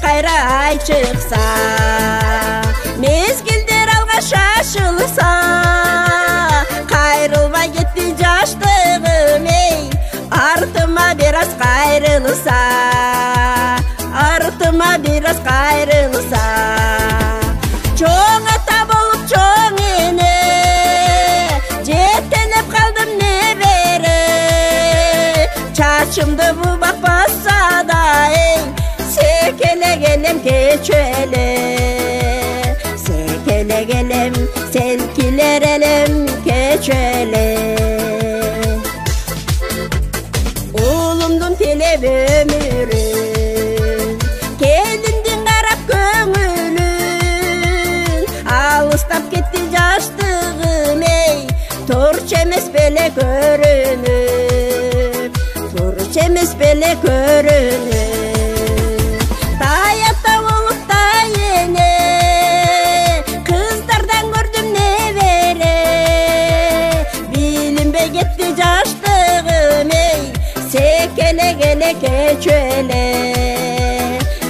кайра ай чыкса, мезгилдер алга шашылса, кайрылбай кетти жаштыгым эй, артыма бир аз кайрылса, артыма бир аз кайрылса. Чоң ата болуп чоң эне, жетелеп калдым небере, чачымды бубакпаса да эй, секелегелем кечеле, секелегелем селкилер элем кечеле. Улумдун тилеп өмүрүн, келиндин карап көңүлүн, алыстап кетти жаштыгым эй, турчу эмес беле көрүнүп, турчу эмес беле көрүнүп. Таята болуп тайене, кыздардан көрдүм небере, билинбей кетти жаштыгым эй, секелегеле кечеле,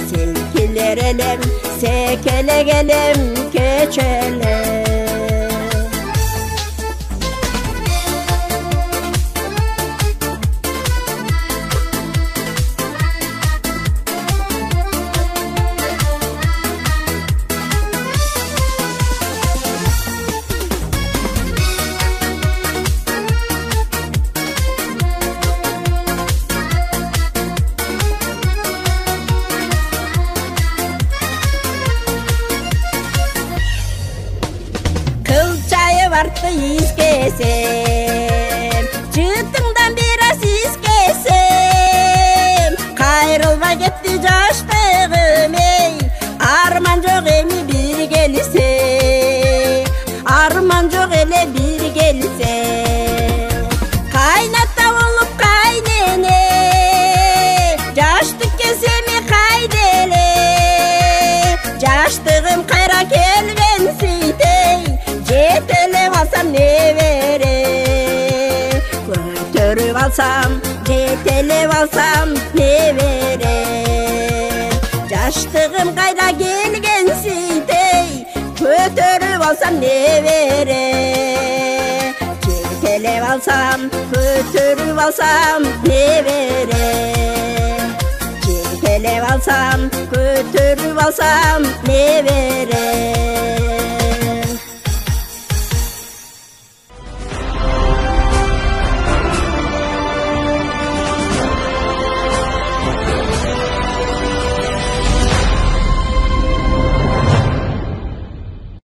селкилер элем, секелегелем кечеле. Артты искесем, жытыңдан бир аз искесем, кайрылбай кетти жаштыгым эй, арман жок эми бир келсе, арман жок эле бир келсе. Кайната болуп кайнене, жаштык келсеми кайда эле, жаштыгым кайра келбенсийтей, жетелеп алсам небере, көтөрүп алсам, жетелеп алсам небере. Жаштыгым кайра келгенсийтей, көтөрүп алсам небере, жетелеп алсам, көтөрүп алсам небере, жетелеп алсам, көтөрүп алсам